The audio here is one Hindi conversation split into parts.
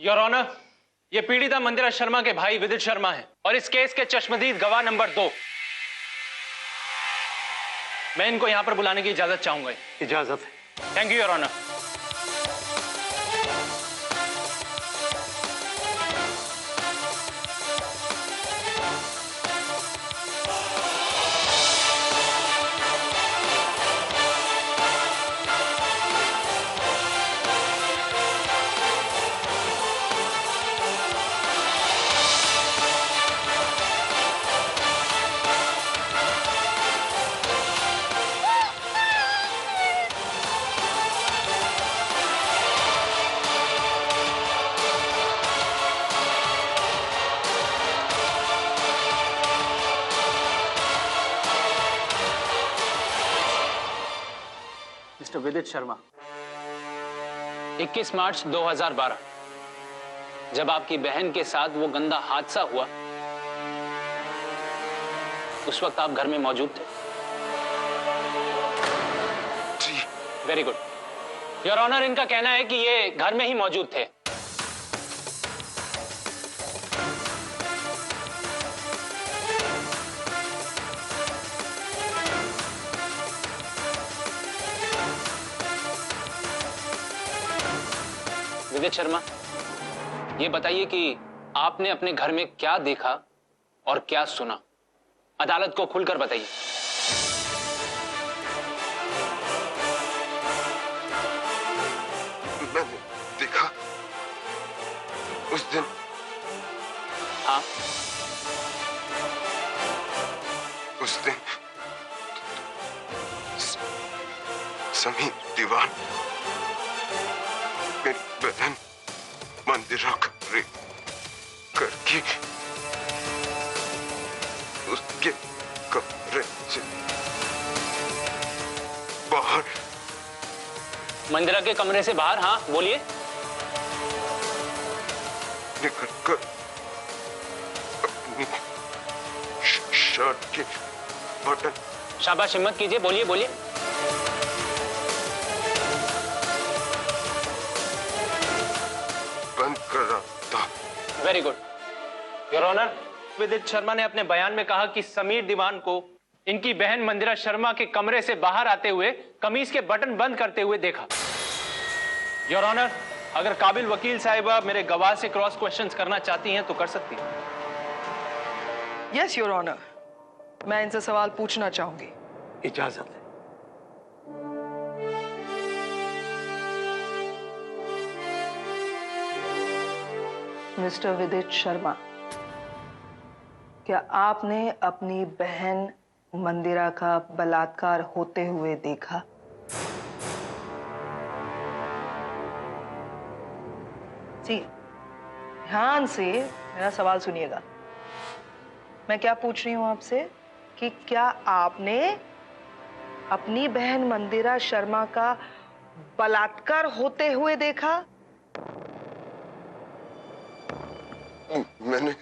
योर ऑनर, ये पीड़िता मंदिरा शर्मा के भाई विदित शर्मा हैं और इस केस के चश्मदीद गवाह नंबर 2। मैं इनको यहां पर बुलाने की इजाजत चाहूंगा। इजाजत है। Thank you your honour. Mister Vidit Sharma, 21 मार्च 2012 जब आपकी बहन के साथ वो गंदा हादसा हुआ, उस वक्त आप घर में मौजूद थे? जी। Very good. योर ऑनर, इनका कहना है कि ये घर में ही मौजूद थे। विदित शर्मा, ये बताइए कि आपने अपने घर में क्या देखा और क्या सुना? अदालत को खुलकर बताइए। मैंने देखा उस दिन। हाँ, उस दिन समीर दीवान मेरी बहन मंदिरा का रेप करके उसके कमरे से बाहर। मंदिरा के कमरे से बाहर? हाँ, बोलिए। निकल कर अपनी शर्ट के बटन। शाबाश, हिम्मत कीजिए, बोलिए बोलिए। बंद कर रहा था। Very good. योर ऑनर, विदित शर्मा ने अपने बयान में कहा कि समीर दीवान को इनकी बहन मंदिरा शर्मा के कमरे से बाहर आते हुए कमीज के बटन बंद करते हुए देखा। योर ऑनर, अगर काबिल वकील साहिबा मेरे गवाह से क्रॉस क्वेश्चंस करना चाहती हैं तो कर सकती हैं। यस योर ऑनर, मैं इनसे सवाल पूछना चाहूंगी। इजाजत है। मिस्टर विदित शर्मा, क्या आपने अपनी बहन मंदिरा का बलात्कार होते हुए देखा? जी, ध्यान से मेरा सवाल सुनिएगा। मैं क्या पूछ रही हूं आपसे कि क्या आपने अपनी बहन मंदिरा शर्मा का बलात्कार होते हुए देखा? मैंने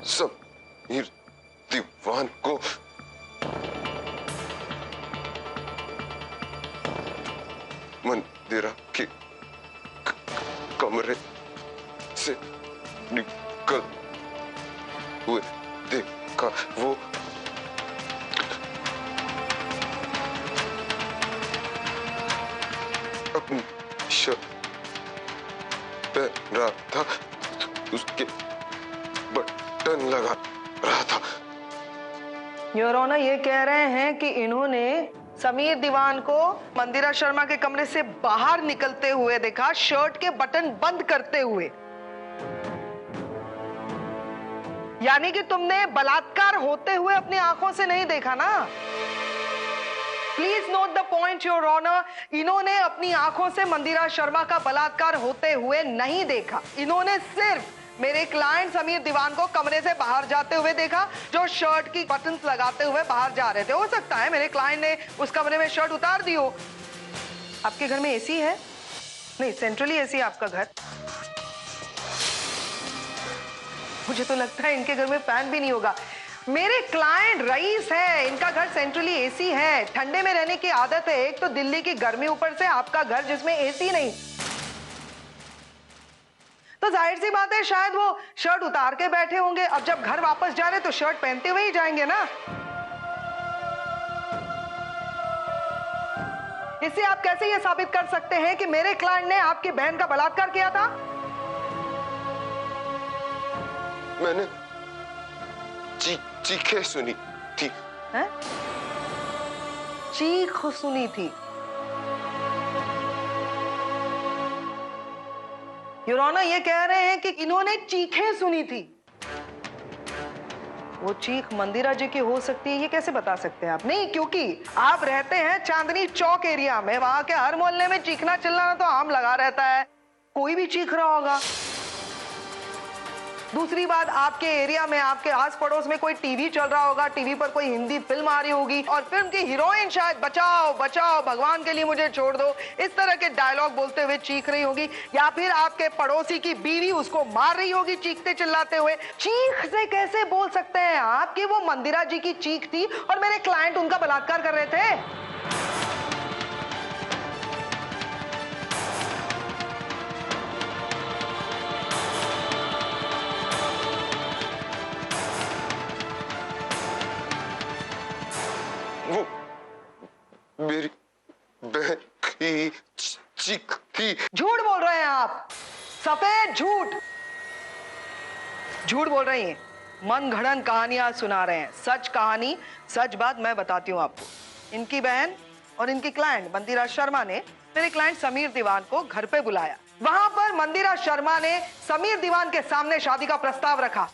समीर दीवान को मंदिरा के कमरे से निकल हुए देखा। वो अपनी शर्ट पहन रहा था, उसके बटन लगा रहा था। योर ऑनर, ये कह रहे हैं कि इन्होंने समीर दीवान को मंदिरा शर्मा के कमरे से बाहर निकलते हुए देखा, शर्ट के बटन बंद करते हुए। यानी कि तुमने बलात्कार होते हुए अपनी आंखों से नहीं देखा ना? Please note the point your honour, इन्होंने अपनी आंखों से मंदिरा शर्मा का बलात्कार होते हुए नहीं देखा। इन्होंने सिर्फ मेरे क्लाइंट समीर दीवान को कमरे से बाहर जाते हुए देखा, जो शर्ट की बटन्स लगाते हुए बाहर जा रहे थे। हो सकता है मेरे क्लाइंट ने उस कमरे में शर्ट उतार दी हो। आपके घर में एसी है? नहीं, सेंट्रली एसी है आपका घर। मुझे तो लगता है इनके घर में फैन भी नहीं होगा। मेरे क्लाइंट रईस है, इनका घर सेंट्रली एसी है, ठंडे में रहने की आदत है। एक तो दिल्ली की गर्मी, ऊपर से आपका घर जिसमें एसी नहीं। तो जाहिर सी बात है शायद वो शर्ट उतार के बैठे होंगे। अब जब घर वापस जा रहे तो शर्ट पहनते हुए ही जाएंगे ना। इससे आप कैसे ये साबित कर सकते हैं कि मेरे क्लाइंट ने आपकी बहन का बलात्कार किया था? मैंने चीखें सुनी थी। हैं? चीख सुनी थी। योर ऑनर ये कह रहे हैं कि इन्होंने चीखें सुनी थी। वो चीख मंदिरा जी की हो सकती है, ये कैसे बता सकते हैं आप? नहीं, क्योंकि आप रहते हैं चांदनी चौक एरिया में, वहां के हर मोहल्ले में चीखना चिल्लाना तो आम लगा रहता है, कोई भी चीख रहा होगा। दूसरी बात, आपके एरिया में आपके आस पड़ोस में कोई टीवी चल रहा होगा, टीवी पर कोई हिंदी फिल्म आ रही होगी और फिल्म की हीरोइन शायद बचाओ बचाओ भगवान के लिए मुझे छोड़ दो इस तरह के डायलॉग बोलते हुए चीख रही होगी, या फिर आपके पड़ोसी की बीवी उसको मार रही होगी चीखते चिल्लाते हुए। चीख से कैसे बोल सकते हैं आप कि वो मंदिरा जी की चीख थी और मेरे क्लाइंट उनका बलात्कार कर रहे थे? वो मेरी बहन की चीख थी। झूठ बोल रहे हैं आप, सफेद झूठ झूठ बोल रही हैं। मन घड़न कहानियां सुना रहे हैं। सच कहानी, सच बात मैं बताती हूँ आपको। इनकी बहन और इनकी क्लाइंट मंदिरा शर्मा ने मेरे क्लाइंट समीर दीवान को घर पे बुलाया। वहां पर मंदिरा शर्मा ने समीर दीवान के सामने शादी का प्रस्ताव रखा।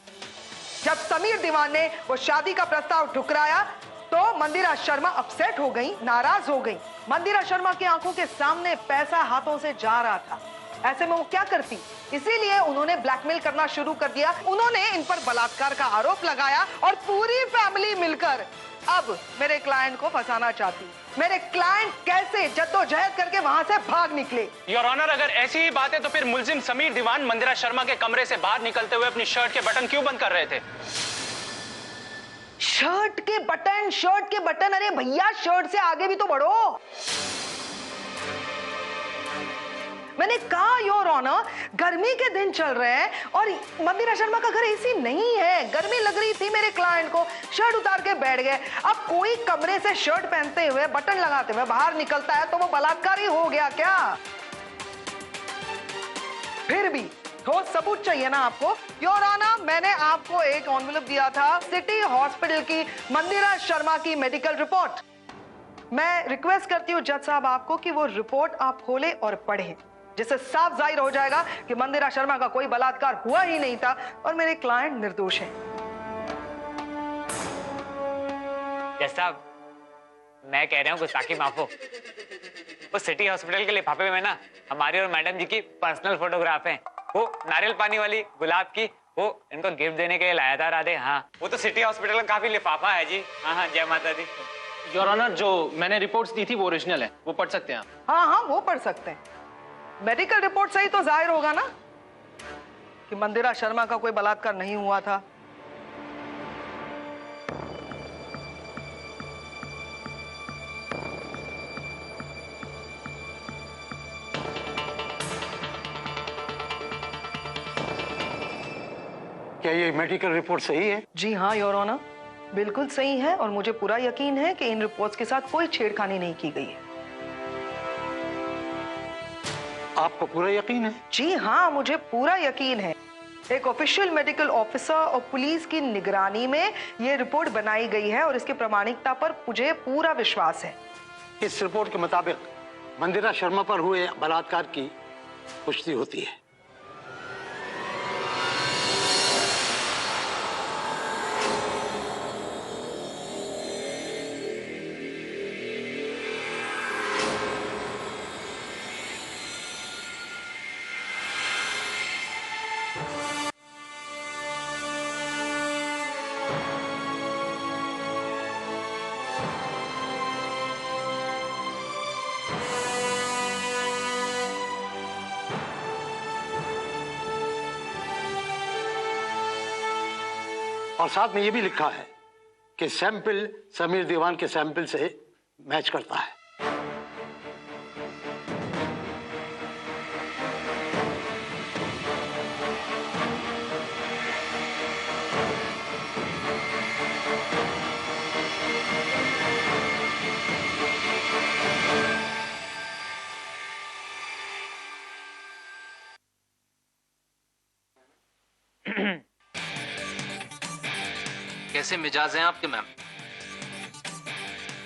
जब समीर दीवान ने वो शादी का प्रस्ताव ठुकराया तो मंदिरा शर्मा अपसेट हो गई, नाराज हो गई। मंदिरा शर्मा की आंखों के सामने पैसा हाथों से जा रहा था, ऐसे में वो क्या करती? इसीलिए उन्होंने ब्लैकमेल करना शुरू कर दिया। उन्होंने इन पर बलात्कार का आरोप लगाया और पूरी फैमिली मिलकर अब मेरे क्लाइंट को फंसाना चाहती। मेरे क्लाइंट कैसे जद्दोजहद करके वहां से भाग निकले। योर ऑनर, अगर ऐसी ही बात है तो फिर मुलजिम समीर दीवान मंदिरा शर्मा के कमरे से बाहर निकलते हुए अपनी शर्ट के बटन क्यों बंद कर रहे थे? शर्ट के बटन, अरे भैया शर्ट से आगे भी तो बढ़ो। मैंने कहा योर ऑनर, गर्मी के दिन चल रहे हैं और मंदिरा शर्मा का घर एसी नहीं है। गर्मी लग रही थी मेरे क्लाइंट को, शर्ट उतार के बैठ गए। अब कोई कमरे से शर्ट पहनते हुए बटन लगाते हुए बाहर निकलता है तो वो बलात्कार ही हो गया क्या? फिर भी ठोस सबूत चाहिए ना आपको। योर ऑनर, मैंने आपको एक एनवेलप दिया था सिटी हॉस्पिटल की मंदिरा शर्मा की मेडिकल रिपोर्ट। मैं रिक्वेस्ट करती हूँ जज साहब आपको कि वो रिपोर्ट आप खोलें और पढ़ें, जिससे साफ जाहिर हो जाएगा कि मंदिरा शर्मा का कोई बलात्कार हुआ ही नहीं था और मेरे क्लाइंट निर्दोष हैं। जज साहब, मैं कह रहा हूँ गुस्ताखी माफ हो। उस सिटी हॉस्पिटल के लिफाफे में ना हमारी और मैडम जी की पर्सनल फोटोग्राफ है। वो नारियल पानी वाली गुलाब की, वो इनको गिफ्ट देने के लिए लाया था राधे। हाँ, वो तो सिटी हॉस्पिटल का काफी लिफाफा है जी। हाँ हाँ, जय माता दी। योर ऑनर, जो मैंने रिपोर्ट्स दी थी वो ओरिजिनल है, वो पढ़ सकते हैं आप। हाँ हाँ, वो पढ़ सकते हैं। मेडिकल रिपोर्ट से ही तो जाहिर होगा ना कि मंदिरा शर्मा का कोई बलात्कार नहीं हुआ था। क्या ये मेडिकल रिपोर्ट सही है? जी हाँ योर ऑनर, बिल्कुल सही है और मुझे पूरा यकीन है कि इन रिपोर्ट्स के साथ कोई छेड़खानी नहीं की गई है। आपको पूरा यकीन है? जी हाँ, मुझे पूरा यकीन है। एक ऑफिशियल मेडिकल ऑफिसर और पुलिस की निगरानी में ये रिपोर्ट बनाई गई है और इसकी प्रामाणिकता पर मुझे पूरा विश्वास है। इस रिपोर्ट के मुताबिक मंदिरा शर्मा पर हुए बलात्कार की पुष्टि होती है। और साथ में ये भी लिखा है कि सैंपल समीर दीवान के सैंपल से मैच करता है। कैसे मिजाज हैं आपके मैम?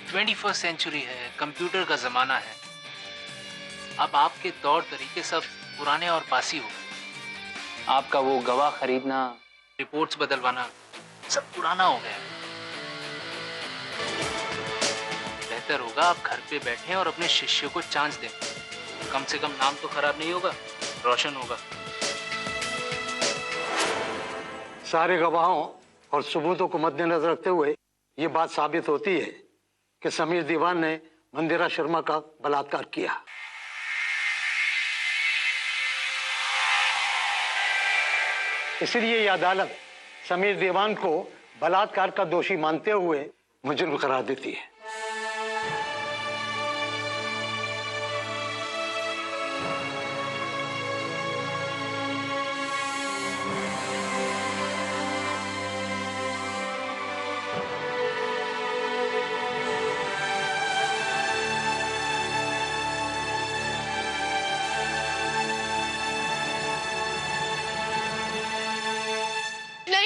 21st सेंचुरी है, कंप्यूटर का जमाना है। अब आपके तौर तरीके सब पुराने और बासी हो गए। आपका वो गवाह खरीदना, रिपोर्ट्स बदलवाना सब पुराना हो गया। बेहतर होगा आप घर पे बैठें और अपने शिष्य को चांस दें। कम से कम नाम तो खराब नहीं होगा, रोशन होगा। सारे गवाहों और सबूतों को मद्देनजर रखते हुए ये बात साबित होती है कि समीर दीवान ने मंदिरा शर्मा का बलात्कार किया। इसलिए ये अदालत समीर दीवान को बलात्कार का दोषी मानते हुए मुजरिम करार देती है।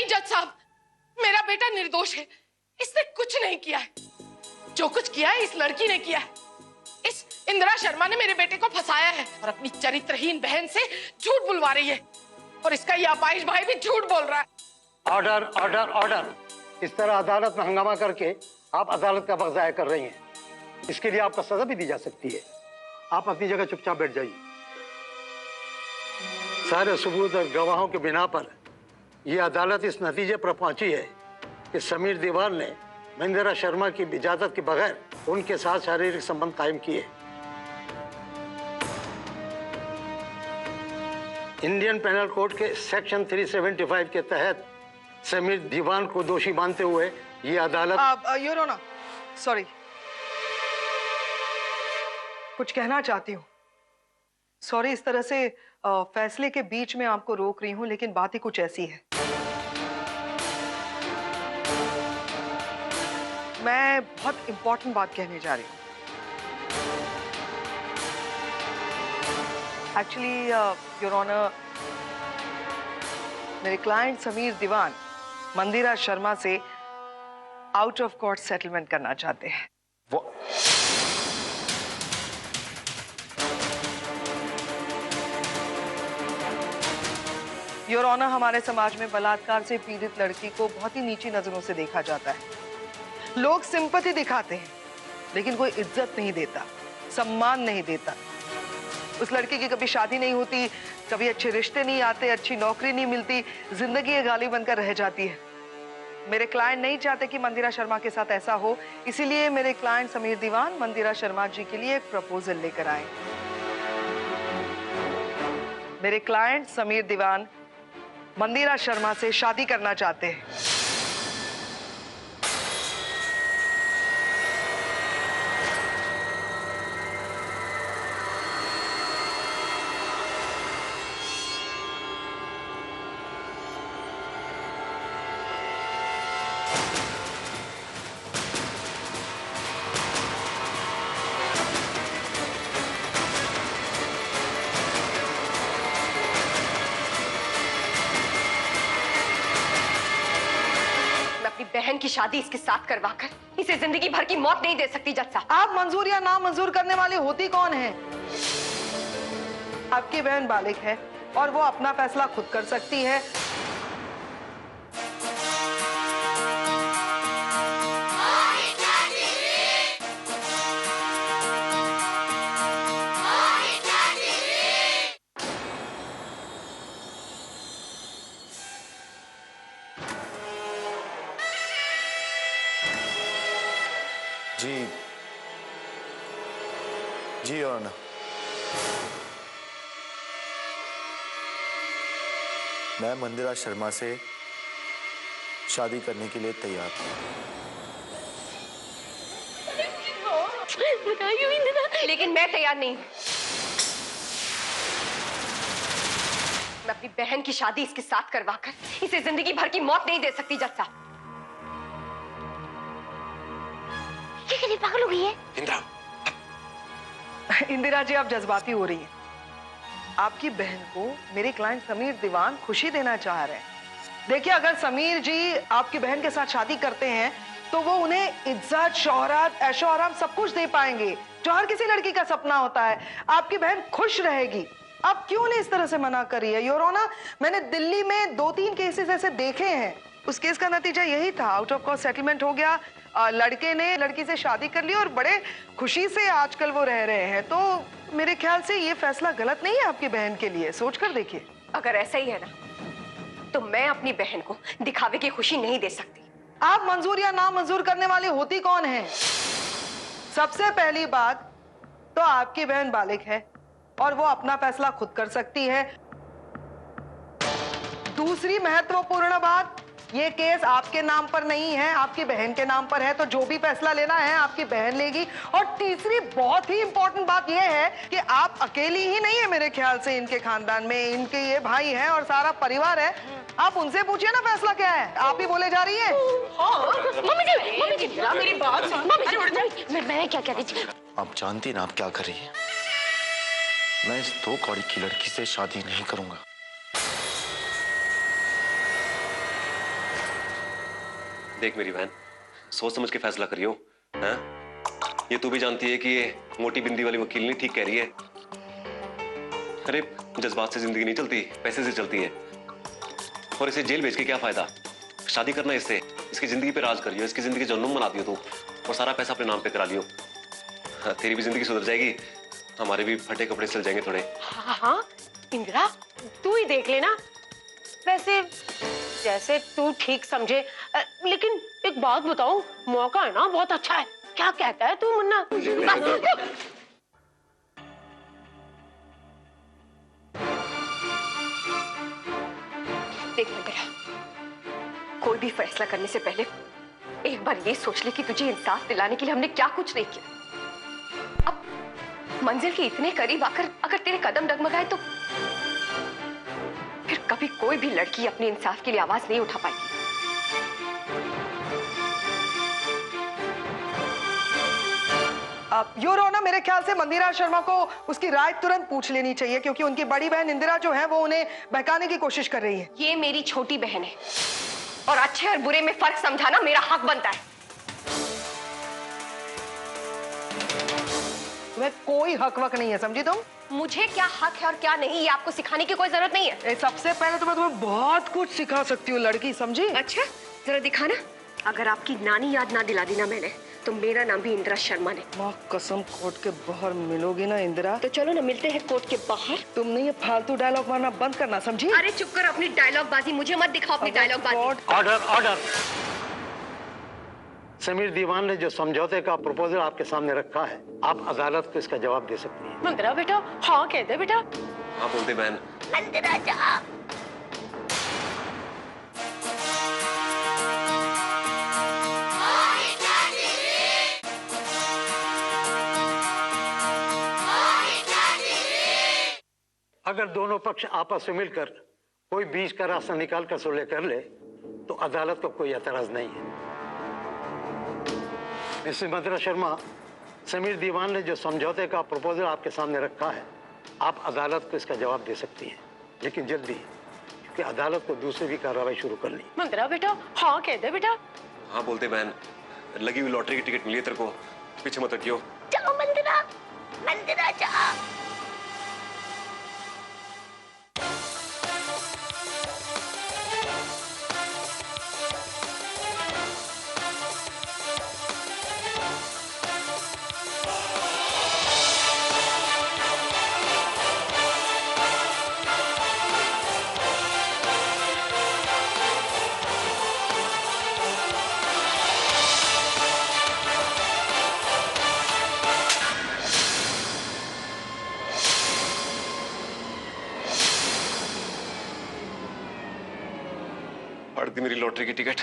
जज साहब, मेरा बेटा निर्दोष है। इसने कुछ नहीं किया है। जो कुछ किया है इस लड़की ने किया है। इस इंदिरा शर्मा ने मेरे बेटे को फंसाया है और अपनी चरित्रहीन बहन से झूठ बुलवा रही है। और इसका ये आपाइश भाई भी झूठ बोल रहा है। Order order order. इस तरह अदालत में हंगामा करके आप अदालत का वक्त जाया कर रही हैं। इसके लिए आपको सजा भी दी जा सकती है। आप अपनी जगह चुपचाप बैठ जाइए। सारे सबूत और गवाहों के बिना पर यह अदालत इस नतीजे पर पहुंची है कि समीर दीवान ने मंदिरा शर्मा की इजाजत के बगैर उनके साथ शारीरिक संबंध कायम किए। इंडियन पेनल कोड के सेक्शन 375 के तहत समीर दीवान को दोषी मानते हुए ये अदालत योर ऑनर, सॉरी, कुछ कहना चाहती हूँ। सॉरी, इस तरह से फैसले के बीच में आपको रोक रही हूँ, लेकिन बात ही कुछ ऐसी है। मैं बहुत इंपॉर्टेंट बात कहने जा रही हूँ। एक्चुअली योर ऑनर, मेरे क्लाइंट समीर दीवान मंदिरा शर्मा से आउट ऑफ कोर्ट सेटलमेंट करना चाहते हैं। योर ऑनर, हमारे समाज में बलात्कार से पीड़ित लड़की को बहुत ही नीची नजरों से देखा जाता है। लोग सिंपैथी दिखाते हैं, लेकिन कोई इज्जत नहीं देता, सम्मान नहीं देता। उस लड़की की कभी शादी नहीं होती, कभी अच्छे रिश्ते नहीं आते, अच्छी नौकरी नहीं मिलती, जिंदगी एक गाली बनकर रह जाती है। मेरे क्लाइंट नहीं चाहते कि मंदिरा शर्मा के साथ ऐसा हो, इसीलिए मेरे क्लाइंट समीर दीवान मंदिरा शर्मा जी के लिए एक प्रपोजल लेकर आए। मेरे क्लाइंट समीर दीवान मंदिरा शर्मा से शादी करना चाहते हैं। बहन की शादी इसके साथ करवाकर इसे जिंदगी भर की मौत नहीं दे सकती जज साहब। आप मंजूर या ना मंजूर करने वाली होती कौन है? आपकी बहन बालिग है और वो अपना फैसला खुद कर सकती है। जी और ना, मैं मंदिरा शर्मा से शादी करने के लिए तैयार हूँ। लेकिन मैं तैयार नहीं। मैं अपनी बहन की शादी इसके साथ करवाकर इसे जिंदगी भर की मौत नहीं दे सकती जज साहब। ये पागल हो गई है इंदिरा। इंदिरा जी, आप जज्बाती हो रही हैं। आपकी बहन को मेरे क्लाइंट समीर दीवान खुशी देना चाह रहे हैं, देखिए, अगर समीर जी आपकी बहन के साथ शादी करते हैं तो वो उन्हें इज्जत, शोहरत, ऐशो आराम सब कुछ दे पाएंगे, जो हर किसी लड़की का सपना होता है। आपकी बहन खुश रहेगी। आप क्यों नहीं इस तरह से मना करी है योर ऑनर? मैंने दिल्ली में 2-3 केसेस ऐसे देखे हैं। उस केस का नतीजा यही था, आउट ऑफ कॉस्ट सेटलमेंट हो गया, लड़के ने लड़की से शादी कर ली और बड़े खुशी से आजकल वो रह रहे हैं। तो मेरे ख्याल से ये फैसला गलत नहीं है आपकी बहन के लिए, सोच कर देखिए। अगर ऐसा ही है ना, तो मैं अपनी बहन को दिखावे की खुशी नहीं दे सकती। आप मंजूर या ना मंजूर करने वाली होती कौन है? सबसे पहली बात तो आपकी बहन बालिग है और वो अपना फैसला खुद कर सकती है। दूसरी महत्वपूर्ण बात, ये केस आपके नाम पर नहीं है, आपकी बहन के नाम पर है, तो जो भी फैसला लेना है आपकी बहन लेगी। और तीसरी बहुत ही इंपॉर्टेंट बात यह है कि आप अकेली ही नहीं है मेरे ख्याल से इनके खानदान में, इनके ये भाई हैं और सारा परिवार है। आप उनसे पूछिए ना फैसला क्या है, आप ही बोले जा रही है। मम्मी जी मेरी बात सुनो। मम्मी जी मैं क्या कह रही थी? आप जानती ना आप क्या कर रही है। मैं इस 2 कौड़ी की लड़की से शादी नहीं करूंगा। देख मेरी बहन, सोच समझ के फैसला करियो। हैं? ये तू भी जानती है कि ये मोटी बिंदी वाली वकील नहीं ठीक कह रही है। अरे जज्बात से जिंदगी नहीं चलती, पैसे से चलती है। और इसे जेल भेज के क्या फायदा? शादी करना इससे, इसकी जिंदगी पे राज करियो, इसकी जिंदगी जन्नम बना दियो तू, और सारा पैसा अपने नाम पे करा लियो। हाँ, तेरी भी जिंदगी सुधर जाएगी, हमारे भी फटे कपड़े सिल जाएंगे थोड़े। हाँ इंदिरा, तू ही देख लेना। वैसे जैसे तू ठीक समझे, लेकिन एक बात बताऊं, मौका है ना बहुत अच्छा है। क्या कहता है तू मुन्ना? देख इंदिरा, कोई भी फैसला करने से पहले एक बार ये सोच ले कि तुझे इंसाफ दिलाने के लिए हमने क्या कुछ नहीं किया। अब मंजिल के इतने करीब आकर अगर तेरे कदम डगमगाए तो फिर कभी कोई भी लड़की अपने इंसाफ के लिए आवाज नहीं उठा पाएगी। योर ऑनर, मेरे ख्याल से मंदिरा शर्मा को उसकी राय तुरंत पूछ लेनी चाहिए, क्योंकि उनकी बड़ी बहन इंदिरा जो है वो उन्हें बहकाने की कोशिश कर रही है। ये मेरी छोटी बहन है और अच्छे और बुरे में फर्क समझाना मेरा हक बनता है। तुम्हें कोई हक वक नहीं है, समझी तुम? मुझे क्या हक है और क्या नहीं, ये आपको सिखाने की कोई जरूरत नहीं है। सबसे पहले तो मैं तुम्हें बहुत कुछ सिखा सकती हूँ लड़की, समझी? अच्छा जरा दिखाना। अगर आपकी नानी याद ना दिला दी ना मैंने, तो मेरा नाम भी इंदिरा शर्मा ने। माँ कसम, कोर्ट के बाहर मिलोगी ना इंदिरा? तो चलो ना मिलते हैं कोर्ट के बाहर। तुमने ये फालतू डायलॉग मारना बंद करना, समझी? अरे चुप कर, अपनी डायलॉग बाजी मुझे मत दिखाओ, अपनी डायलॉग बाजी। Order order. समीर दीवान ने जो समझौते का प्रपोजल आपके सामने रखा है, आप अदालत को इसका जवाब दे सकती हैं। मंदिरा बेटा, हाँ कह दे बेटा। हाँ बोलते बहन। मंदिरा जा। अगर दोनों पक्ष आपस में मिलकर कोई बीच का रास्ता निकाल कर सुलह कर ले तो अदालत को कोई एतराज नहीं है। मिसेस मंदिरा शर्मा, समीर दीवान ने जो समझौते का प्रपोजल आपके सामने रखा है, आप अदालत को इसका जवाब दे सकती हैं, लेकिन जल्दी, क्योंकि अदालत को दूसरी भी कार्रवाई शुरू करनी। मंदिरा बेटा, हाँ कह दे बेटा। हाँ बोलते बहन, लगी हुई लॉटरी की टिकट मिली है तेरे को, पीछे मत रखियो। जाओ मंदिरा, मंदिरा जा। फाड़ दी मेरी लॉटरी की टिकट।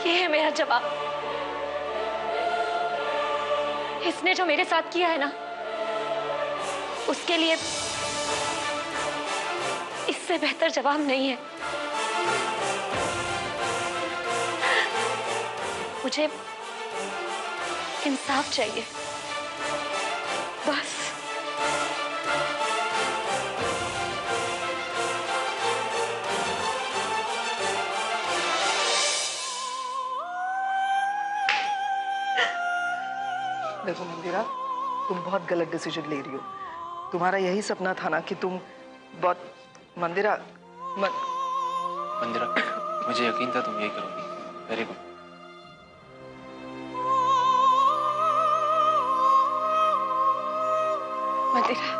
ये है मेरा जवाब। इसने जो मेरे साथ किया है ना, उसके लिए इससे बेहतर जवाब नहीं है। मुझे इंसाफ चाहिए, बस। देखो मंदिरा, तुम बहुत गलत डिसीजन ले रही हो। तुम्हारा यही सपना था ना कि तुम बहुत मंदिरा मंदिरा, मुझे यकीन था तुम यही करोगी। Very good. मंदिरा,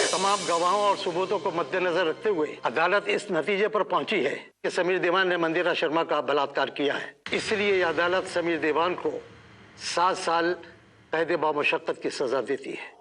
तमाम गवाहों और सबूतों को मद्देनजर रखते हुए अदालत इस नतीजे पर पहुंची है कि समीर देवान ने मंदिरा शर्मा का बलात्कार किया है। इसलिए यह अदालत समीर देवान को 7 साल कैद बामुशक्कत की सजा देती है।